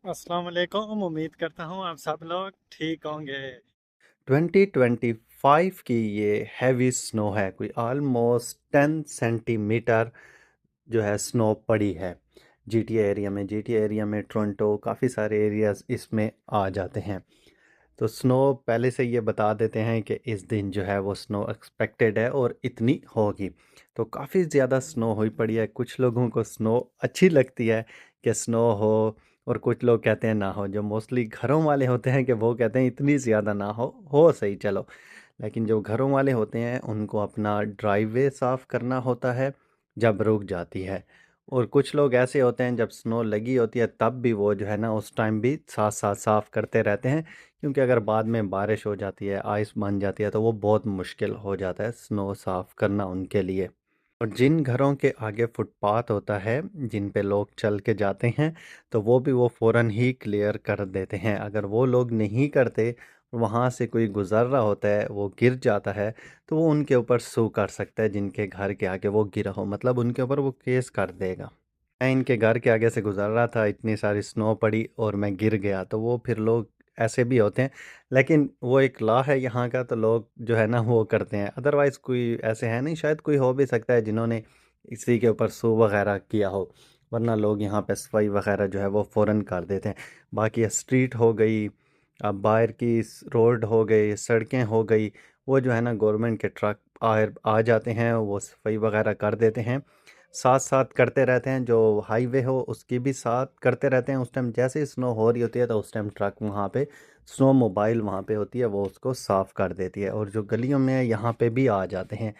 अस्सलाम वालेकुम। उम्मीद करता हूँ आप सब लोग ठीक होंगे। 2025 की ये हैवी स्नो है, कोई ऑलमोस्ट 10 सेंटीमीटर जो है स्नो पड़ी है जीटीए एरिया में टोरंटो काफ़ी सारे एरियाज इसमें आ जाते हैं। तो स्नो पहले से ये बता देते हैं कि इस दिन जो है वो स्नो एक्सपेक्टेड है और इतनी होगी। तो काफ़ी ज़्यादा स्नो हुई पड़ी है। कुछ लोगों को स्नो अच्छी लगती है कि स्नो हो, और कुछ लोग कहते हैं ना हो। जो मोस्टली घरों वाले होते हैं कि वो कहते हैं इतनी ज़्यादा ना हो सही चलो। लेकिन जो घरों वाले होते हैं उनको अपना ड्राइववे साफ़ करना होता है जब रुक जाती है। और कुछ लोग ऐसे होते हैं जब स्नो लगी होती है तब भी वो जो है ना उस टाइम भी साथ साथ साफ़ करते रहते हैं, क्योंकि अगर बाद में बारिश हो जाती है, आइस बन जाती है, तो वो बहुत मुश्किल हो जाता है स्नो साफ़ करना उनके लिए। और जिन घरों के आगे फुटपाथ होता है, जिन पे लोग चल के जाते हैं, तो वो भी वो फ़ौरन ही क्लियर कर देते हैं। अगर वो लोग नहीं करते, वहाँ से कोई गुज़र रहा होता है, वो गिर जाता है, तो वो उनके ऊपर सू कर सकता है, जिनके घर के आगे वो गिरा हो, मतलब उनके ऊपर वो केस कर देगा। मैं इनके घर के आगे से गुज़र रहा था, इतनी सारी स्नो पड़ी और मैं गिर गया, तो वो फिर लोग ऐसे भी होते हैं। लेकिन वो एक लॉ है यहाँ का, तो लोग जो है ना वो करते हैं। अदरवाइज़ कोई ऐसे है नहीं, शायद कोई हो भी सकता है जिन्होंने इसी के ऊपर सू वगैरह किया हो, वरना लोग यहाँ पे सफाई वगैरह जो है वो फ़ौरन कर देते हैं। बाकी स्ट्रीट हो गई, अब बाहर की रोड हो गई, सड़कें हो गई, वो जो है ना गवर्नमेंट के ट्रक आ जाते हैं, वो सफाई वगैरह कर देते हैं। साथ साथ करते रहते हैं, जो हाईवे हो उसकी भी साथ करते रहते हैं। उस टाइम जैसे ही स्नो हो रही होती है तो उस टाइम ट्रक वहाँ पे, स्नो मोबाइल वहाँ पे होती है, वो उसको साफ़ कर देती है। और जो गलियों में यहाँ पे भी आ जाते हैं।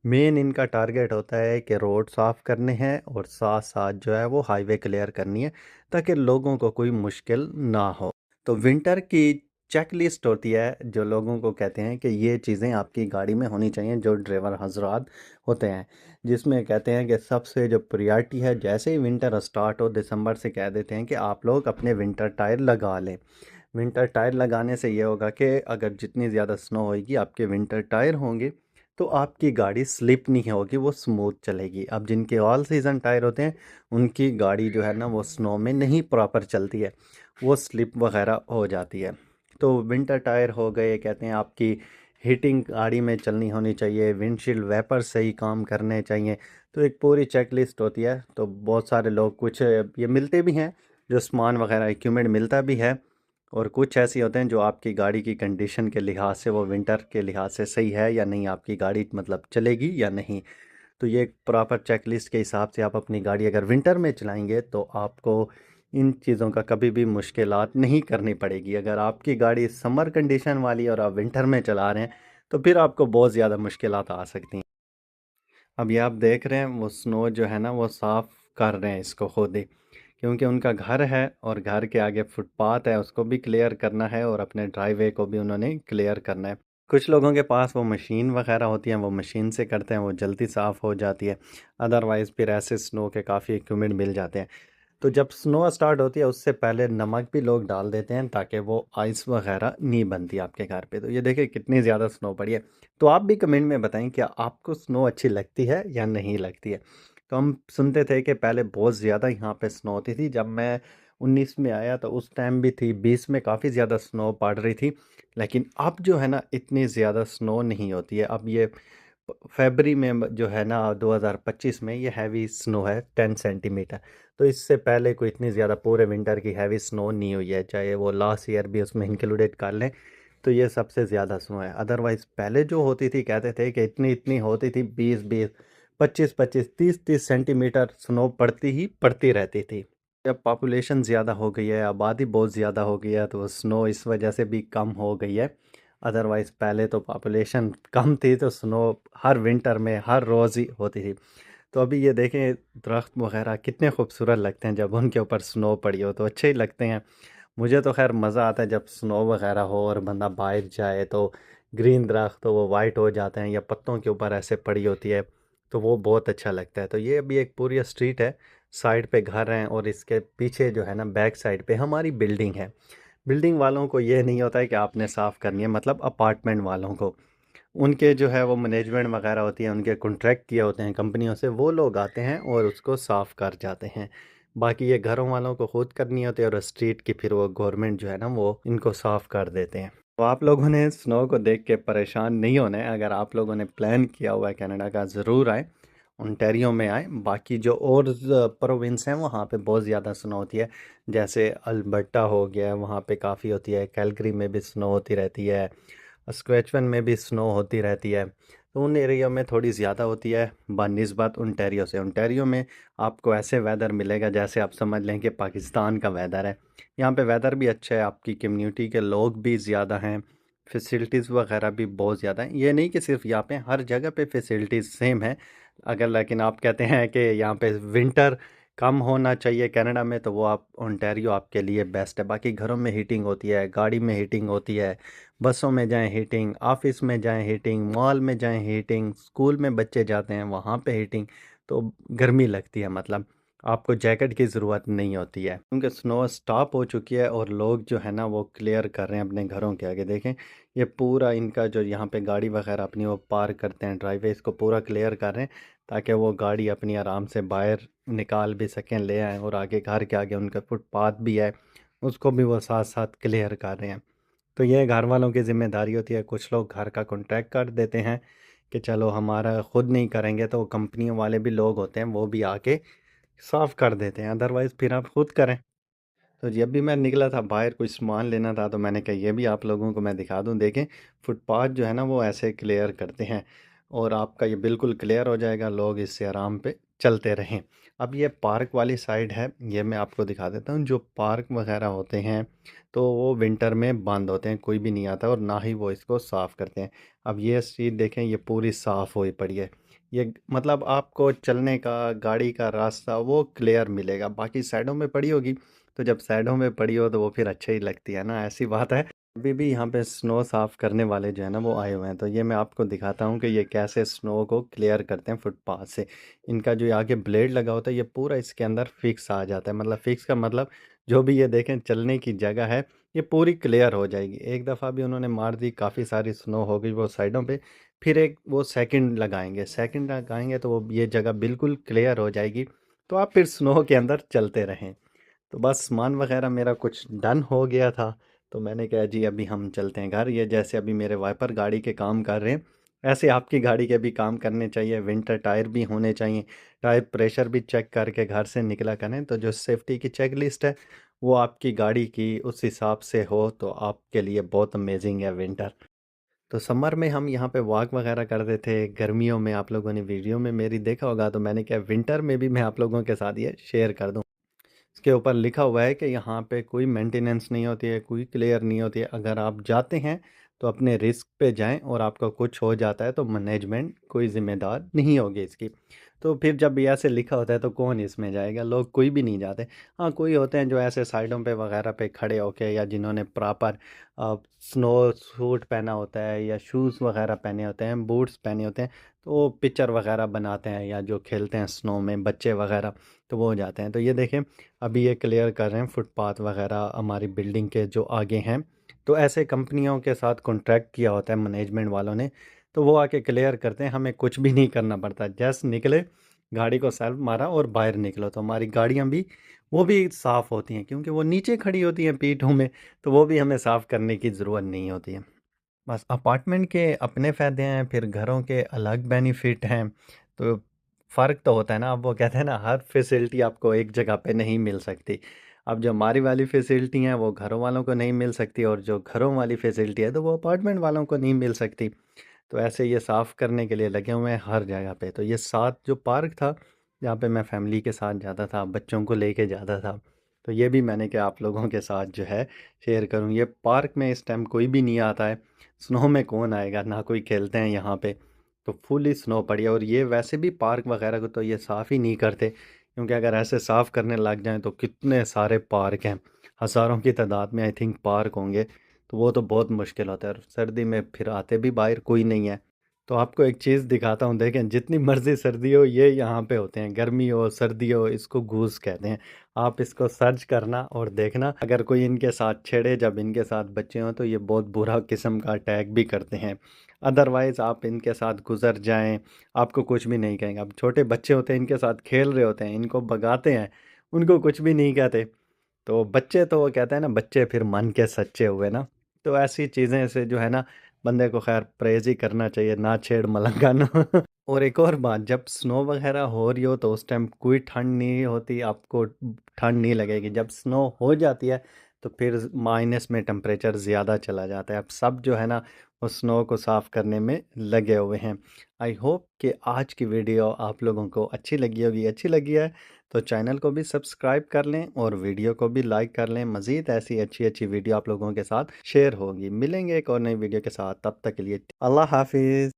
मेन इनका टारगेट होता है कि रोड साफ़ करने हैं और साथ साथ जो है वो हाईवे क्लियर करनी है, ताकि लोगों को कोई मुश्किल ना हो। तो विंटर की चेक लिस्ट होती है, जो लोगों को कहते हैं कि ये चीज़ें आपकी गाड़ी में होनी चाहिए, जो ड्राइवर हजरात होते हैं, जिसमें कहते हैं कि सबसे जो प्रायोरिटी है, जैसे ही विंटर स्टार्ट हो दिसंबर से कह देते हैं कि आप लोग अपने विंटर टायर लगा लें। विंटर टायर लगाने से ये होगा कि अगर जितनी ज़्यादा स्नो होगी, आपके विंटर टायर होंगे, तो आपकी गाड़ी स्लिप नहीं होगी, वो स्मूथ चलेगी। अब जिनके ऑल सीज़न टायर होते हैं, उनकी गाड़ी जो है ना वो स्नो में नहीं प्रॉपर चलती है, वो स्लिप वगैरह हो जाती है। तो विंटर टायर हो गए, कहते हैं आपकी हीटिंग गाड़ी में चलनी होनी चाहिए, विंडशील्ड वेपर सही काम करने चाहिए। तो एक पूरी चेक लिस्ट होती है। तो बहुत सारे लोग, कुछ ये मिलते भी हैं, जो सामान वगैरह इक्विपमेंट मिलता भी है, और कुछ ऐसे होते हैं जो आपकी गाड़ी की कंडीशन के लिहाज से, वो विंटर के लिहाज से सही है या नहीं, आपकी गाड़ी मतलब चलेगी या नहीं। तो ये एक प्रॉपर चेकलिस्ट के हिसाब से आप अपनी गाड़ी अगर विंटर में चलाएंगे तो आपको इन चीज़ों का कभी भी मुश्किलात नहीं करनी पड़ेगी। अगर आपकी गाड़ी समर कंडीशन वाली और आप विंटर में चला रहे हैं, तो फिर आपको बहुत ज़्यादा मुश्किलात आ सकती हैं। अब ये आप देख रहे हैं वो स्नो जो है ना वो साफ़ कर रहे हैं इसको खुद ही, क्योंकि उनका घर है और घर के आगे फुटपाथ है, उसको भी क्लियर करना है और अपने ड्राइवे को भी उन्होंने क्लियर करना है। कुछ लोगों के पास वो मशीन वगैरह होती हैं, वो मशीन से करते हैं, वो जल्दी साफ़ हो जाती है। अदरवाइज़ फिर ऐसे स्नो के काफ़ी इक्विपमेंट मिल जाते हैं। तो जब स्नो स्टार्ट होती है उससे पहले नमक भी लोग डाल देते हैं, ताकि वो आइस वगैरह नहीं बनती आपके घर पे। तो ये देखिए कितनी ज़्यादा स्नो पड़ी है। तो आप भी कमेंट में बताएं क्या आपको स्नो अच्छी लगती है या नहीं लगती है। तो हम सुनते थे कि पहले बहुत ज़्यादा यहाँ पे स्नो होती थी। जब मैं 19 में आया तो उस टाइम भी थी, 20 में काफ़ी ज़्यादा स्नो पड़ रही थी। लेकिन अब जो है ना इतनी ज़्यादा स्नो नहीं होती है। अब ये फरवरी में जो है ना 2025 में ये हैवी स्नो है 10 सेंटीमीटर। तो इससे पहले कोई इतनी ज़्यादा पूरे विंटर की हैवी स्नो नहीं हुई है, चाहे वो लास्ट ईयर भी उसमें इंक्लूडेड कर लें, तो ये सबसे ज़्यादा स्नो है। अदरवाइज़ पहले जो होती थी, कहते थे कि इतनी इतनी होती थी, 20-20, 25-25, 30-30 सेंटीमीटर स्नो पड़ती ही पड़ती रहती थी। जब पॉपुलेशन ज़्यादा हो गई है, आबादी बहुत ज़्यादा हो गई है, तो स्नो इस वजह से भी कम हो गई है। अदरवाइज़ पहले तो पॉपुलेशन कम थी, तो स्नो हर विंटर में हर रोज़ ही होती थी। तो अभी ये देखें, दरख्त वगैरह कितने खूबसूरत लगते हैं, जब उनके ऊपर स्नो पड़ी हो तो अच्छे ही लगते हैं। मुझे तो खैर मज़ा आता है जब स्नो वगैरह हो और बंदा बाहर जाए, तो ग्रीन दरख्त तो वो वाइट हो जाते हैं या पत्तों के ऊपर ऐसे पड़ी होती है, तो वो बहुत अच्छा लगता है। तो ये अभी एक पूरी स्ट्रीट है, साइड पे घर हैं और इसके पीछे जो है ना बैक साइड पे हमारी बिल्डिंग है। बिल्डिंग वालों को ये नहीं होता है कि आपने साफ़ करनी है, मतलब अपार्टमेंट वालों को, उनके जो है वो मैनेजमेंट वगैरह होती है, उनके कॉन्ट्रैक्ट किए होते हैं कंपनियों से, वो लोग आते हैं और उसको साफ़ कर जाते हैं। बाकी ये घरों वालों को खुद करनी होती है और स्ट्रीट की फिर वो गवर्नमेंट जो है ना वो इनको साफ़ कर देते हैं। तो आप लोगों ने स्नो को देख के परेशान नहीं होना है। अगर आप लोगों ने प्लान किया हुआ है कनाडा का, ज़रूर आए, ओंटारियो में आए। बाकी जो और प्रोविंस हैं वहाँ पे बहुत ज़्यादा स्नो होती है, जैसे अल्बर्टा हो गया, वहाँ पे काफ़ी होती है। कैलगरी में भी स्नो होती रहती है, स्क्वेचवन में भी स्नो होती रहती है। तो उन एरिया में थोड़ी ज़्यादा होती है बनिस्बत ओंटारियो से। ओंटारियो में आपको ऐसे वेदर मिलेगा जैसे आप समझ लें कि पाकिस्तान का वेदर है। यहाँ पे वेदर भी अच्छा है, आपकी कम्युनिटी के लोग भी ज़्यादा हैं, फैसिलिटीज़ वगैरह भी बहुत ज़्यादा हैं। ये नहीं कि सिर्फ यहाँ पे, हर जगह पे फैसिलिटीज़ सेम है। अगर लेकिन आप कहते हैं कि यहाँ पे विंटर कम होना चाहिए कनाडा में, तो वो आप ओंटारियो आपके लिए बेस्ट है। बाकी घरों में हीटिंग होती है, गाड़ी में हीटिंग होती है, बसों में जाएं हीटिंग, ऑफिस में जाएं हीटिंग, मॉल में जाएं हीटिंग, स्कूल में बच्चे जाते हैं वहाँ पे हीटिंग। तो गर्मी लगती है, मतलब आपको जैकेट की ज़रूरत नहीं होती है, क्योंकि स्नो स्टॉप हो चुकी है और लोग जो है ना वो क्लियर कर रहे हैं अपने घरों के आगे। देखें, ये पूरा इनका जो यहाँ पे गाड़ी वगैरह अपनी वो पार्क करते हैं, ड्राइवे, इसको पूरा क्लियर कर रहे हैं ताकि वो गाड़ी अपनी आराम से बाहर निकाल भी सकें, ले आएँ। और आगे घर के आगे उनका फुटपाथ भी है, उसको भी वो साथ साथ क्लियर कर रहे हैं। तो ये घर वालों की ज़िम्मेदारी होती है। कुछ लोग घर का कॉन्ट्रैक्ट कर देते हैं कि चलो हमारा खुद नहीं करेंगे, तो कंपनियों वाले भी लोग होते हैं वो भी आके साफ़ कर देते हैं, अदरवाइज़ फिर आप खुद करें। तो जब भी मैं निकला था बाहर कुछ सामान लेना था, तो मैंने कहा ये भी आप लोगों को मैं दिखा दूं। देखें, फुटपाथ जो है ना वो ऐसे क्लियर करते हैं और आपका ये बिल्कुल क्लियर हो जाएगा, लोग इससे आराम पे चलते रहें। अब ये पार्क वाली साइड है, ये मैं आपको दिखा देता हूँ। जो पार्क वगैरह होते हैं तो वो विंटर में बंद होते हैं, कोई भी नहीं आता और ना ही वो इसको साफ़ करते हैं। अब ये स्ट्रीट देखें, ये पूरी साफ़ हुई पड़ी है। ये मतलब आपको चलने का, गाड़ी का रास्ता वो क्लियर मिलेगा। बाकी साइडों में पड़ी होगी, तो जब साइडों में पड़ी हो तो वो फिर अच्छी ही लगती है ना, ऐसी बात है। अभी भी यहाँ पे स्नो साफ़ करने वाले जो है ना वो आए हुए हैं, तो ये मैं आपको दिखाता हूँ कि ये कैसे स्नो को क्लियर करते हैं फुटपाथ से। इनका जो ये आगे ब्लेड लगा होता है ये पूरा इसके अंदर फिक्स आ जाता है। मतलब फिक्स का मतलब जो भी ये देखें चलने की जगह है ये पूरी क्लियर हो जाएगी। एक दफ़ा भी उन्होंने मार दी, काफ़ी सारी स्नो हो गई वो साइडों पे, फिर एक वो सेकंड लगाएंगे तो वो ये जगह बिल्कुल क्लियर हो जाएगी। तो आप फिर स्नो के अंदर चलते रहें। तो बस सामान वगैरह मेरा कुछ डन हो गया था, तो मैंने कहा जी अभी हम चलते हैं घर। ये जैसे अभी मेरे वाइपर गाड़ी के काम कर रहे हैं, ऐसे आपकी गाड़ी के भी काम करने चाहिए। विंटर टायर भी होने चाहिए, टायर प्रेशर भी चेक करके घर से निकला करें। तो जो सेफ्टी की चेक लिस्ट है वो आपकी गाड़ी की उस हिसाब से हो तो आपके लिए बहुत अमेजिंग है विंटर। तो समर में हम यहाँ पे वॉक वगैरह करते थे, गर्मियों में आप लोगों ने वीडियो में मेरी देखा होगा, तो मैंने कहा विंटर में भी मैं आप लोगों के साथ ये शेयर कर दूँ। इसके ऊपर लिखा हुआ है कि यहाँ पे कोई मेंटेनेंस नहीं होती है, कोई क्लियर नहीं होती है। अगर आप जाते हैं तो अपने रिस्क पे जाएं, और आपका कुछ हो जाता है तो मैनेजमेंट कोई ज़िम्मेदार नहीं होगी इसकी। तो फिर जब ये ऐसे लिखा होता है तो कौन इसमें जाएगा, लोग कोई भी नहीं जाते। हाँ, कोई होते हैं जो ऐसे साइडों पे वगैरह पे खड़े होके, या जिन्होंने प्रॉपर स्नो सूट पहना होता है या शूज़ वगैरह पहने होते हैं, बूट्स पहने होते हैं, तो वो पिक्चर वगैरह बनाते हैं, या जो खेलते हैं स्नो में बच्चे वगैरह, तो वो जाते हैं। तो ये देखें, अभी ये क्लियर कर रहे हैं फुटपाथ वगैरह हमारी बिल्डिंग के जो आगे हैं। तो ऐसे कंपनियों के साथ कॉन्ट्रैक्ट किया होता है मैनेजमेंट वालों ने, तो वो आके क्लियर करते हैं, हमें कुछ भी नहीं करना पड़ता। जस्ट निकले, गाड़ी को सेल्फ मारा और बाहर निकलो, तो हमारी गाड़ियाँ भी वो भी साफ़ होती हैं, क्योंकि वो नीचे खड़ी होती हैं पीठों में, तो वो भी हमें साफ़ करने की ज़रूरत नहीं होती है। बस अपार्टमेंट के अपने फ़ायदे हैं, फिर घरों के अलग बेनिफिट हैं। तो फ़र्क तो होता है ना, अब वो कहते हैं ना हर फैसिलिटी आपको एक जगह पे नहीं मिल सकती। अब जो हमारी वाली फैसिलिटी हैं वो घरों वालों को नहीं मिल सकती, और जो घरों वाली फैसिलिटी है तो वो अपार्टमेंट वालों को नहीं मिल सकती। तो ऐसे ये साफ़ करने के लिए लगे हुए हैं हर जगह पे। तो ये साथ जो पार्क था जहाँ पे मैं फैमिली के साथ जाता था, बच्चों को लेके जाता था, तो ये भी मैंने कहा आप लोगों के साथ जो है शेयर करूँ। ये पार्क में इस टाइम कोई भी नहीं आता है, स्नो में कौन आएगा, ना कोई खेलते हैं यहाँ पे। तो फुली स्नो पड़ी है, और ये वैसे भी पार्क वगैरह को तो ये साफ़ ही नहीं करते, क्योंकि अगर ऐसे साफ़ करने लग जाएं तो कितने सारे पार्क हैं, हज़ारों की तादाद में आई थिंक पार्क होंगे। तो वो तो बहुत मुश्किल होता है, और सर्दी में फिर आते भी बाहर कोई नहीं है। तो आपको एक चीज़ दिखाता हूँ, देखें, जितनी मर्ज़ी सर्दी हो ये यहाँ पे होते हैं, गर्मी हो सर्दी हो, इसको गूस कहते हैं। आप इसको सर्च करना और देखना, अगर कोई इनके साथ छेड़े, जब इनके साथ बच्चे हों, तो ये बहुत बुरा किस्म का अटैक भी करते हैं। अदरवाइज़ आप इनके साथ गुजर जाएं, आपको कुछ भी नहीं कहेंगे। अब छोटे बच्चे होते हैं, इनके साथ खेल रहे होते हैं, इनको भगाते हैं, उनको कुछ भी नहीं कहते। तो बच्चे तो वो कहते हैं ना, बच्चे फिर मन के सच्चे हुए ना। तो ऐसी चीज़ें से जो है ना, बंदे को खैर परहेज ही करना चाहिए, ना छेड़ मलंगा ना। और एक और बात, जब स्नो वगैरह हो रही हो तो उस टाइम कोई ठंड नहीं होती, आपको ठंड नहीं लगेगी। जब स्नो हो जाती है तो फिर माइनस में टेम्परेचर ज़्यादा चला जाता है। अब सब जो है ना वो स्नो को साफ़ करने में लगे हुए हैं। आई होप कि आज की वीडियो आप लोगों को अच्छी लगी होगी। अच्छी लगी है तो चैनल को भी सब्सक्राइब कर लें और वीडियो को भी लाइक कर लें। मज़ीद ऐसी अच्छी अच्छी वीडियो आप लोगों के साथ शेयर होगी। मिलेंगे एक और नई वीडियो के साथ, तब तक के लिए अल्लाह हाफिज़।